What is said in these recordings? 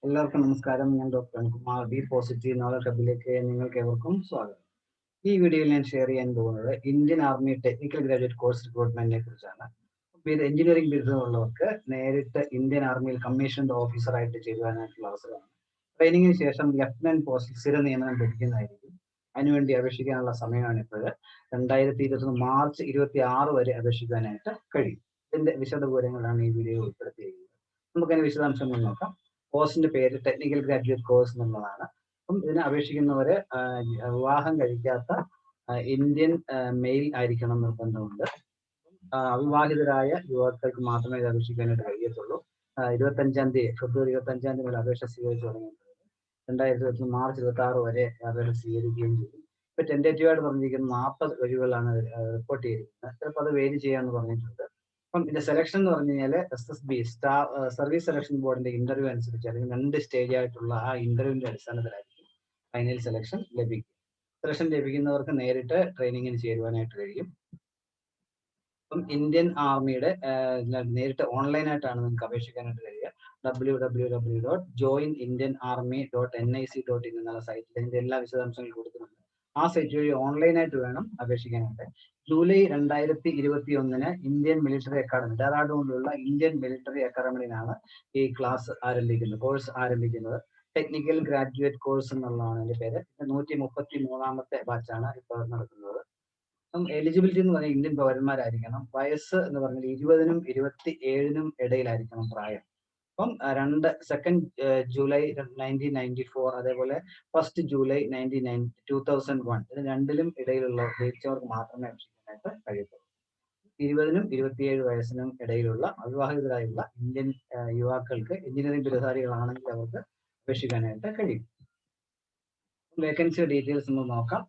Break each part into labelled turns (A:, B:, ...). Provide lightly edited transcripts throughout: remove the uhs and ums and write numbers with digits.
A: എല്ലാവർക്കും നമസ്കാരം. ഞാൻ doctor Anilkumar. B positive knowledge ഹബിലേക്ക് നിങ്ങൾക്ക് ഏവർക്കും സ്വാഗതം. ഈ വീഡിയോയിൽ ഞാൻ ഷെയർ ചെയ്യാൻ പോകുന്നത് Indian army technical graduate course റിക്രൂട്ട്മെന്റിനെ കുറിച്ചാണ്. എഞ്ചിനീയറിംഗ് ബിരുദമുള്ളവർക്ക് നേരിട്ട് ഇന്ത്യൻ ആർമിയിൽ കമ്മീഷൻഡ് ഓഫീസറായിട്ട് ചേരുവാനായിട്ടുള്ള അവസരമാണ്. ട്രെയിനിങ്ങിന് ശേഷം ലഫ്റ്റനന്റ് പോസ്റ്റിൽ സ്ഥിര നിയമനം ലഭിക്കുന്നതായിരിക്കും. അതിനുവേണ്ടി അപേക്ഷിക്കാനുള്ള സമയമാണ് ഇപ്പോൾ. 2021 മാർച്ച് 26 വരെ അപേക്ഷിക്കാനായിട്ട് കഴിയും. ഇതിന്റെ വിശദവിവരങ്ങളാണ് ഈ വീഡിയോ ഉൾപ്പെടുത്തിയിരിക്കുന്നത്. നമുക്കതിന് വിശദാംശങ്ങൾ നോക്കാം. കോഴ്സിന്റെ പേര് ടെക്നിക്കൽ ഗ്രാജുവേറ്റ് കോഴ്സ് എന്നുള്ളതാണ്. അപ്പം ഇതിന് അപേക്ഷിക്കുന്നവര് വിവാഹം കഴിക്കാത്ത ഇന്ത്യൻ മെയിൽ ആയിരിക്കണം നിർബന്ധമുണ്ട്. അവിവാഹിതരായ യുവാക്കൾക്ക് മാത്രമേ ഇത് അപേക്ഷിക്കാനായിട്ട് കഴിയത്തുള്ളൂ. 25-ാം തീയതി ഫെബ്രുവരി 25-ാം തീയതി മുതൽ അപേക്ഷ സ്വീകരിച്ചു തുടങ്ങിയിട്ടുണ്ട്. 2021 മാർച്ച് 26 വരെ അപേക്ഷ സ്വീകരിക്കുകയും ചെയ്യും. ഇപ്പൊ ടെൻഡേറ്റീവായിട്ട് പറഞ്ഞിരിക്കുന്നത് 40 ഒഴിവുകളാണ് റിപ്പോർട്ട് ചെയ്തിരിക്കുന്നത്. ചിലപ്പോൾ അത് വേരി ചെയ്യാമെന്ന് പറഞ്ഞിട്ടുണ്ട്. അപ്പം ഇതിന്റെ സെലക്ഷൻ എന്ന് പറഞ്ഞു കഴിഞ്ഞാൽ SSB സർവീസ് സെലക്ഷൻ ബോർഡിന്റെ ഇന്റർവ്യൂ അനുസരിച്ച് അല്ലെങ്കിൽ 2 സ്റ്റേജ് ആയിട്ടുള്ള ആ ഇന്റർവ്യൂവിന്റെ അടിസ്ഥാനത്തിലായിരിക്കും ഫൈനൽ സെലക്ഷൻ ലഭിക്കും. സെലക്ഷൻ ലഭിക്കുന്നവർക്ക് നേരിട്ട് ട്രെയിനിങ്ങിന് ചേരുവാനായിട്ട് കഴിയും. അപ്പം ഇന്ത്യൻ ആർമിയുടെ നേരിട്ട് ഓൺലൈനായിട്ടാണ് നിങ്ങൾക്ക് അപേക്ഷിക്കാനായിട്ട് കഴിയുക. www.joinindianarmy.nic.in എന്നുള്ള സൈറ്റിൽ ഇതിന്റെ എല്ലാ വിശദാംശങ്ങളും കൊടുക്കുന്നുണ്ട്. ആ സൈറ്റ് വഴി ഓൺലൈനായിട്ട് വേണം അപേക്ഷിക്കാനായിട്ട്. ജൂലൈ 2021 ഇന്ത്യൻ മിലിറ്ററി അക്കാദമി ഡെറാഡൂണിലുള്ള ഇന്ത്യൻ മിലിറ്ററി അക്കാദമിയിലാണ് ഈ ക്ലാസ് ആരംഭിക്കുന്നത്, കോഴ്സ് ആരംഭിക്കുന്നത്. ടെക്നിക്കൽ ഗ്രാജുവേറ്റ് കോഴ്സ് എന്നുള്ളതാണ് അതിന്റെ പേര്. 133-ാമത്തെ ബാച്ചാണ് ഇപ്പോൾ നടക്കുന്നത്. എലിജിബിലിറ്റി എന്ന് പറഞ്ഞാൽ ഇന്ത്യൻ പൗരന്മാരായിരിക്കണം. വയസ്സ് എന്ന് പറഞ്ഞാൽ 20-നും 27-നും ഇടയിലായിരിക്കണം പ്രായം. അപ്പം 2 ജൂലൈ 1994 അതേപോലെ 1 ജൂലൈ 2001 ഇത് രണ്ടിലും ഇടയിലുള്ള ജനിച്ചവർക്ക് മാത്രമേ അപേക്ഷിക്കാനായിട്ട് കഴിയത്തുള്ളൂ. 20-നും 27 വയസ്സിനും ഇടയിലുള്ള അവിവാഹിതരായുള്ള ഇന്ത്യൻ യുവാക്കൾക്ക് എഞ്ചിനീയറിംഗ് ബിരുദധാരികളാണെങ്കിൽ അവർക്ക് അപേക്ഷിക്കാനായിട്ട് കഴിയും. വേക്കൻസി ഡീറ്റെയിൽസ് നമ്മൾ നോക്കാം.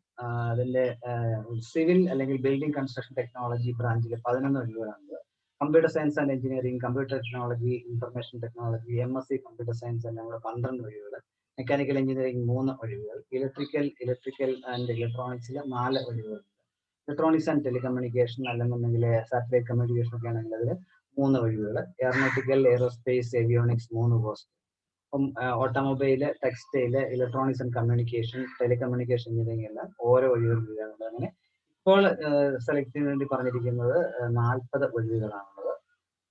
A: അതിന്റെ സിവിൽ അല്ലെങ്കിൽ ബിൽഡിംഗ് കൺസ്ട്രക്ഷൻ ടെക്നോളജി ബ്രാഞ്ചിൽ 11 ഒഴിവുകളാണ്. Computer science and engineering, computer technology, information technology, MSc computer science എല്ലാം കൂടെ 12 ഒഴിവുകൾ. മെക്കാനിക്കൽ എഞ്ചിനീയറിംഗ് 3 ഒഴിവുകൾ. ഇലക്ട്രിക്കൽ ആൻഡ് ഇലക്ട്രോണിക്സിൽ 4 ഒഴിവുകൾ. ഇലക്ട്രോണിക്സ് ആൻഡ് ടെലികമ്മ്യൂണിക്കേഷൻ അല്ലെന്നുണ്ടെങ്കിൽ സാറ്റലൈറ്റ് കമ്മ്യൂണിക്കേഷൻ ഒക്കെ ആണെങ്കിൽ അതിൽ 3 ഒഴിവുകൾ. Aeronautical, aerospace, avionics 3 post. അപ്പം automobile, textile, electronics and communication, telecommunication engineering എല്ലാം ഓരോ ഒഴിവുകൾ വീതമുണ്ട്. അങ്ങനെ ഇപ്പോൾ സെലക്ട് ചെയ്യാൻ വേണ്ടി പറഞ്ഞിരിക്കുന്നത് 40 ഒഴിവുകളാണുള്ളത്.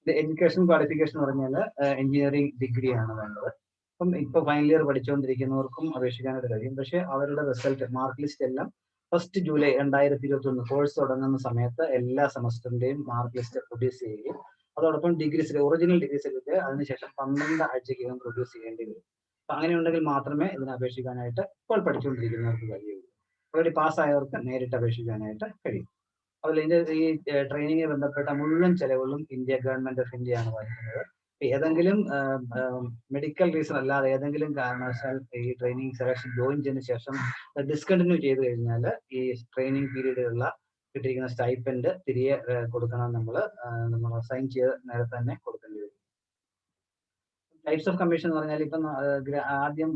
A: ഇത് എഡ്യൂക്കേഷൻ ക്വാളിഫിക്കേഷൻ എന്ന് പറഞ്ഞാൽ എഞ്ചിനീയറിംഗ് ഡിഗ്രിയാണ് വേണ്ടത്. അപ്പം ഇപ്പൊ ഫൈനൽ ഇയർ പഠിച്ചുകൊണ്ടിരിക്കുന്നവർക്കും അപേക്ഷിക്കാനായിട്ട് കഴിയും. പക്ഷെ അവരുടെ റിസൾട്ട് മാർക്ക് ലിസ്റ്റ് എല്ലാം 1 ജൂലൈ 2021 കോഴ്സ് തുടങ്ങുന്ന സമയത്ത് എല്ലാ സെമസ്റ്ററിന്റെയും മാർക്ക് ലിസ്റ്റ് പ്രൊഡ്യൂസ് ചെയ്യുകയും അതോടൊപ്പം ഡിഗ്രി ഒറിജിനൽ ഡിഗ്രി സർട്ടിഫിക്കറ്റ് അതിനുശേഷം 12 ആഴ്ചയ്ക്കകം പ്രൊഡ്യൂസ് ചെയ്യേണ്ടി വരും. അപ്പൊ അങ്ങനെ ഉണ്ടെങ്കിൽ മാത്രമേ ഇതിന് അപേക്ഷിക്കാനായിട്ട് ഇപ്പോൾ പഠിച്ചുകൊണ്ടിരിക്കുന്നവർക്ക് കഴിയുള്ളൂ. ഓൾറെഡി പാസ്സായവർക്ക് നേരിട്ട് അപേക്ഷിക്കാനായിട്ട് കഴിയും. അതുപോലെ ഇതിന്റെ ഈ ട്രെയിനിങ്ങിന് ബന്ധപ്പെട്ട മുഴുവൻ ചെലവുകളും ഇന്ത്യ ഗവൺമെന്റ് ഓഫ് ഇന്ത്യ ആണ് വഹിക്കുന്നത്. ഏതെങ്കിലും മെഡിക്കൽ റീസൺ അല്ലാതെ ഏതെങ്കിലും കാരണവശാൽ ഈ ട്രെയിനിങ് സെലക്ഷൻ ജോയിൻ ചെയ്തതിനു ശേഷം ഡിസ്കണ്ടിന്യൂ ചെയ്ത് കഴിഞ്ഞാൽ ഈ ട്രെയിനിങ് പീരീഡിലുള്ള കിട്ടിയിരിക്കുന്ന സ്റ്റൈപ്പൻഡ് തിരികെ കൊടുക്കണം. നമ്മൾ അസൈൻ ചെയ്ത് നേരത്തെ തന്നെ കൊടുക്കേണ്ടി വരും. ടൈപ്സ് ഓഫ് കമ്മീഷൻ എന്ന് പറഞ്ഞാൽ ഇപ്പം ആദ്യം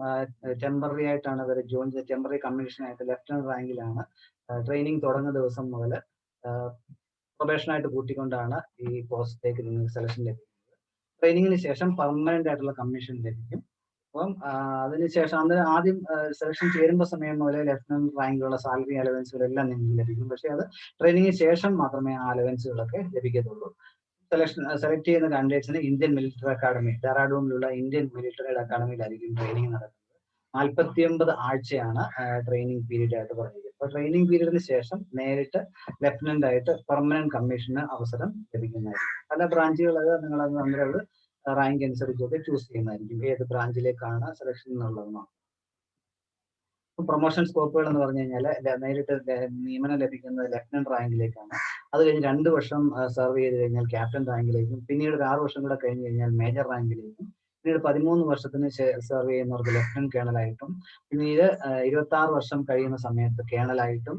A: ടെമ്പററി ആയിട്ടാണ് അവർ ജോയിൻ ചെയ്ത് ടെമ്പററി കമ്മീഷൻ ആയിട്ട് ലെഫ്റ്റനന്റ് റാങ്കിലാണ് ട്രെയിനിങ് തുടങ്ങുന്ന ദിവസം മുതൽ പ്രൊബേഷനായിട്ട് കൂട്ടിക്കൊണ്ടാണ് ഈ പോസ്റ്റിലേക്ക് നിങ്ങൾക്ക് സെലക്ഷൻ ലഭിക്കുന്നത്. ട്രെയിനിങ്ങിന് ശേഷം പെർമനന്റ് ആയിട്ടുള്ള കമ്മീഷൻ ലഭിക്കും. അപ്പം അതിനുശേഷം ആദ്യം സെലക്ഷൻ ചേരുമ്പോൾ സമയം മുതലേ ലെഫ്റ്റനന്റ് റാങ്കിലുള്ള സാലറി അലവൻസുകളെല്ലാം നിങ്ങൾക്ക് ലഭിക്കും. പക്ഷെ അത് ട്രെയിനിങ്ങിന് ശേഷം മാത്രമേ ആ അലവൻസുകളൊക്കെ ലഭിക്കത്തുള്ളൂ. സെലക്ട് ചെയ്യുന്ന കാൻഡിഡേറ്റ്സിന് ഇന്ത്യൻ മിലിറ്ററി അക്കാദമി ഡെറാഡൂണിലുള്ള ഇന്ത്യൻ മിലിറ്ററി അക്കാദമിയിലായിരിക്കും ട്രെയിനിങ് നടക്കുന്നത്. 49 ആഴ്ചയാണ് ട്രെയിനിങ് പീരീഡ് ആയിട്ട് പറഞ്ഞിരിക്കുന്നത്. അപ്പോൾ ട്രെയിനിങ് പീരീഡിന് ശേഷം നേരിട്ട് ലെഫ്റ്റനന്റ് ആയിട്ട് പെർമനന്റ് കമ്മീഷന് അവസരം ലഭിക്കുന്നതായിരിക്കും. പല ബ്രാഞ്ചുകൾ നിങ്ങളത് നമ്മുടെ റാങ്ക് അനുസരിച്ചൊക്കെ ചൂസ് ചെയ്യുന്നതായിരിക്കും ഏത് ബ്രാഞ്ചിലേക്കാണ് സെലക്ഷൻ എന്നുള്ളതെന്നാണ്. പ്രൊമോഷൻ സ്കോപ്പുകൾ എന്ന് പറഞ്ഞു കഴിഞ്ഞാൽ നേരിട്ട് നിയമനം ലഭിക്കുന്നത് ലെഫ്റ്റനന്റ് റാങ്കിലേക്കാണ്. അത് കഴിഞ്ഞ് 2 വർഷം സെർവ് ചെയ്ത് കഴിഞ്ഞാൽ ക്യാപ്റ്റൻ റാങ്കിലേക്കും, പിന്നീട് 6 വർഷം കൂടെ കഴിഞ്ഞ് കഴിഞ്ഞാൽ മേജർ റാങ്കിലേക്കും, പിന്നീട് 13 വർഷത്തിന് സെർവ് ചെയ്യുന്നവർക്ക് ലെഫ്റ്റനന്റ് കേണലായിട്ടും, പിന്നീട് 26 വർഷം കഴിയുന്ന സമയത്ത് കേണലായിട്ടും,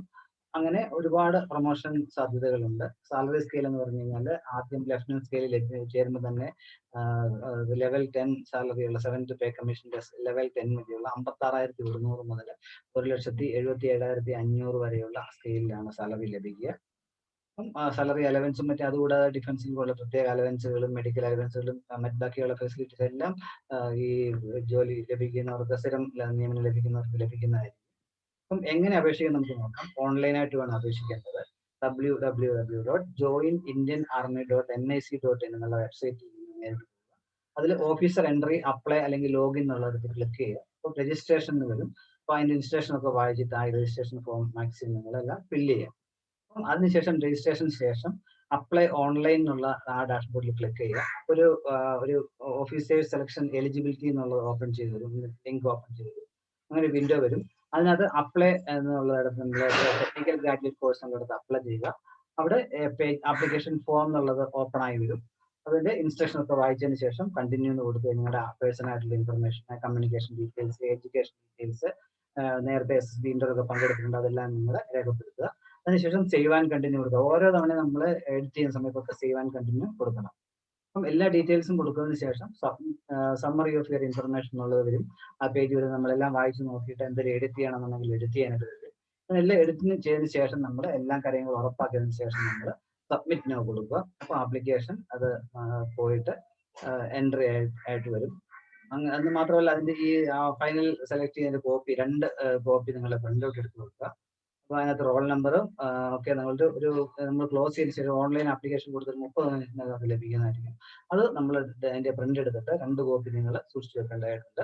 A: അങ്ങനെ ഒരുപാട് പ്രൊമോഷൻ സാധ്യതകളുണ്ട്. സാലറി സ്കെയിൽ എന്ന് പറഞ്ഞു കഴിഞ്ഞാൽ ആദ്യം ലെഫ്റ്റനന്റ് സ്കെയിലിൽ ചേരുമ്പോൾ തന്നെ ലെവൽ 10 സാലറിയുള്ള 7th പേ കമ്മീഷന്റെ ലെവൽ 10 വരെയുള്ള 56,100 മുതൽ 1,77,500 വരെയുള്ള സ്കെയിലാണ് സാലറി ലഭിക്കുക. സാലറി അലവൻസും മറ്റും അതുകൂടാതെ ഡിഫൻസിൽ പോലെ പ്രത്യേക അലവൻസുകളും മെഡിക്കൽ അലവൻസുകളും മറ്റ് ബാക്കിയുള്ള ഫെസിലിറ്റീസ് എല്ലാം ഈ ജോലി ലഭിക്കുന്നവർക്ക് സ്ഥിരം നിയമനം ലഭിക്കുന്നവർക്ക് ലഭിക്കുന്നതായിരിക്കും. അപ്പം എങ്ങനെ അപേക്ഷിക്കാൻ നമുക്ക് നോക്കാം. ഓൺലൈനായിട്ട് വേണം അപേക്ഷിക്കേണ്ടത്. www.joinindianarmy.nic.in എന്നുള്ള വെബ്സൈറ്റിൽ നേരിട്ട് പോകുക. അതിൽ ഓഫീസർ എൻട്രി അപ്ലൈ അല്ലെങ്കിൽ ലോഗിൻ എന്നുള്ളത് ക്ലിക്ക് ചെയ്യുക. അപ്പോൾ രജിസ്ട്രേഷൻ വരും. അപ്പോൾ അതിന്റെ രജിസ്ട്രേഷൻ ഒക്കെ വായിച്ചിട്ട് ആ രജിസ്ട്രേഷൻ ഫോം മാക്സിമം നിങ്ങളെല്ലാം ഫില്ല് ചെയ്യാം. അപ്പം അതിനുശേഷം രജിസ്ട്രേഷൻ ശേഷം അപ്ലൈ ഓൺലൈൻ എന്നുള്ള ആ ഡാഷ്ബോർഡിൽ ക്ലിക്ക് ചെയ്യുക. ഒരു ഓഫീസേഴ്സ് സെലക്ഷൻ എലിജിബിലിറ്റി എന്നുള്ളത് ഓപ്പൺ ചെയ്ത് വരും. ലിങ്ക് ഓപ്പൺ ചെയ്ത് വരും. അങ്ങനെ ഒരു വിൻഡോ വരും. അതിനകത്ത് അപ്ലൈ എന്നുള്ളടത്ത് നമ്മൾ ടെക്നിക്കൽ ഗ്രാജുവേറ്റ് കോഴ്സ് എന്നുള്ളത് അപ്ലൈ ചെയ്യുക. അവിടെ ആപ്ലിക്കേഷൻ ഫോം എന്നുള്ളത് ഓപ്പൺ ആയി വരും. അതിന്റെ ഇൻസ്ട്രക്ഷൻ ഒക്കെ വായിച്ചതിന് ശേഷം കണ്ടിന്യൂ എന്ന് കൊടുത്ത് നിങ്ങളുടെ പേഴ്സണൽ ആയിട്ടുള്ള information, communication details, education details, നേരത്തെ SSB ഇന്റർവ്യൂ ഒക്കെ പങ്കെടുത്തിട്ടുണ്ട് അതെല്ലാം നിങ്ങൾ രേഖപ്പെടുത്തുക. അതിനുശേഷം സേവ് ആൻഡ് കണ്ടിന്യൂ കൊടുക്കുക. ഓരോ തവണ നമ്മൾ എഡിറ്റ് ചെയ്യുന്ന സമയത്തൊക്കെ സേവ് ആൻഡ് കണ്ടിന്യൂ കൊടുക്കണം. അപ്പം എല്ലാ ഡീറ്റെയിൽസും കൊടുത്തതിന് ശേഷം സമ്മറി ഓഫ് യുവർ ഇൻഫർമേഷൻ എന്നുള്ളത് വരും. ആ പേജ് വരും. നമ്മളെല്ലാം വായിച്ച് നോക്കിയിട്ട് എന്തെങ്കിലും എഡിറ്റ് ചെയ്യണമെന്നുണ്ടെങ്കിൽ എഡിറ്റ് ചെയ്യാനായിട്ട് വരും. എല്ലാം എഡിറ്റിന് ചെയ്തതിന് ശേഷം നമ്മൾ എല്ലാ കാര്യങ്ങളും ഉറപ്പാക്കിയതിന് ശേഷം നമ്മൾ സബ്മിറ്റ് നോ കൊടുക്കുക. അപ്പോൾ ആപ്ലിക്കേഷൻ അത് പോയിട്ട് എൻട്രി ആയിട്ട് വരും. അത് മാത്രമല്ല അതിന്റെ ഈ ഫൈനൽ സെലക്ട് ചെയ്യുന്ന കോപ്പി 2 കോപ്പി നിങ്ങൾ പ്രിന്റ് ഔട്ട് എടുത്ത് കൊടുക്കുക. അപ്പോൾ അതിനകത്ത് റോൾ നമ്പറും ഒക്കെ നമ്മളുടെ നമ്മൾ ക്ലോസ് ചെയ്ത ശേഷം ഓൺലൈൻ ആപ്ലിക്കേഷൻ കൊടുത്തിട്ട് 30 മിനിറ്റിനകം ലഭിക്കുന്നതായിരിക്കും. അത് നമ്മൾ അതിന്റെ പ്രിന്റ് എടുത്തിട്ട് 2 കോപ്പി നിങ്ങൾ സൂക്ഷിച്ചു വെക്കേണ്ടതായിട്ടുണ്ട്.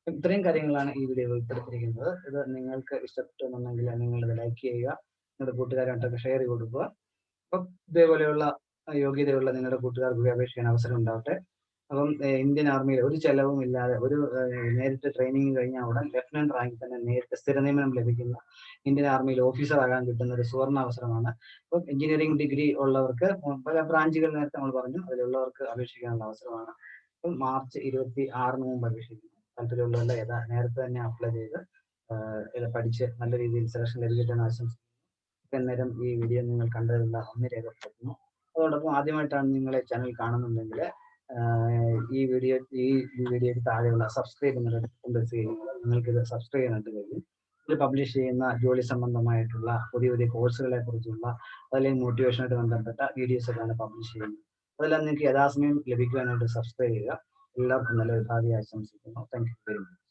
A: ഇത്രയും കാര്യങ്ങളാണ് ഈ വീഡിയോ ഉൾപ്പെടുത്തിയിരിക്കുന്നത്. ഇത് നിങ്ങൾക്ക് ഇഷ്ടപ്പെട്ടെന്നുണ്ടെങ്കിൽ നിങ്ങൾ ഇത് ലൈക്ക് ചെയ്യുക, നിങ്ങളുടെ കൂട്ടുകാരായിട്ടൊക്കെ ഷെയർ ചെയ്ത് കൊടുക്കുക. അപ്പം ഇതേപോലെയുള്ള യോഗ്യതയുള്ള നിങ്ങളുടെ കൂട്ടുകാർക്ക് അപേക്ഷിക്കാൻ അവസരം ഉണ്ടാവട്ടെ. അപ്പം ഇന്ത്യൻ ആർമിയിൽ ഒരു ചെലവും ഇല്ലാതെ നേരിട്ട് ട്രെയിനിങ് കഴിഞ്ഞാൽ ഉടൻ ലെഫ്റ്റനന്റ് റാങ്ക് തന്നെ നേരിട്ട് സ്ഥിര നിയമനം ലഭിക്കുന്ന ഇന്ത്യൻ ആർമിയിൽ ഓഫീസർ ആകാൻ കിട്ടുന്ന ഒരു സുവർണ അവസരമാണ്. അപ്പം എഞ്ചിനീയറിംഗ് ഡിഗ്രി ഉള്ളവർക്ക് പല ബ്രാഞ്ചുകൾ നേരത്തെ നമ്മൾ പറഞ്ഞു, അതിലുള്ളവർക്ക് അപേക്ഷിക്കാനുള്ള അവസരമാണ്. അപ്പം മാർച്ച് 26 മുമ്പ് അപേക്ഷിക്കുന്നു. താല്പര്യമുള്ളവരുടെ നേരത്തെ തന്നെ അപ്ലൈ ചെയ്ത് ഇത് പഠിച്ച് നല്ല രീതിയിൽ സെലക്ഷൻ ലഭിക്കട്ടെന്ന് ആശംസിക്കുന്നു. നേരം ഈ വീഡിയോ നിങ്ങൾ കണ്ടതില്ല ഒന്ന് രേഖപ്പെടുത്തുന്നു. അതോടൊപ്പം ആദ്യമായിട്ടാണ് നിങ്ങളെ ചാനൽ കാണുന്നുണ്ടെങ്കിൽ ഈ വീഡിയോയ്ക്ക് താഴെയുള്ള സബ്സ്ക്രൈബ് പ്രസ് ചെയ്യുന്നത് നിങ്ങൾക്ക് ഇത് സബ്സ്ക്രൈബ് ചെയ്യാനായിട്ട് കഴിയും. ഇത് പബ്ലിഷ് ചെയ്യുന്ന ജോലി സംബന്ധമായിട്ടുള്ള പുതിയ കോഴ്സുകളെ കുറിച്ചുള്ള അല്ലെങ്കിൽ മോട്ടിവേഷനായിട്ട് ബന്ധപ്പെട്ട വീഡിയോസ് ഒക്കെയാണ് പബ്ലിഷ് ചെയ്യുന്നത്. അതെല്ലാം നിങ്ങൾക്ക് യഥാസമയം ലഭിക്കുവാനായിട്ട് സബ്സ്ക്രൈബ് ചെയ്യുക. എല്ലാവർക്കും നല്ലൊരു ഭാവി ആശംസിക്കുന്നു. Thank you very much.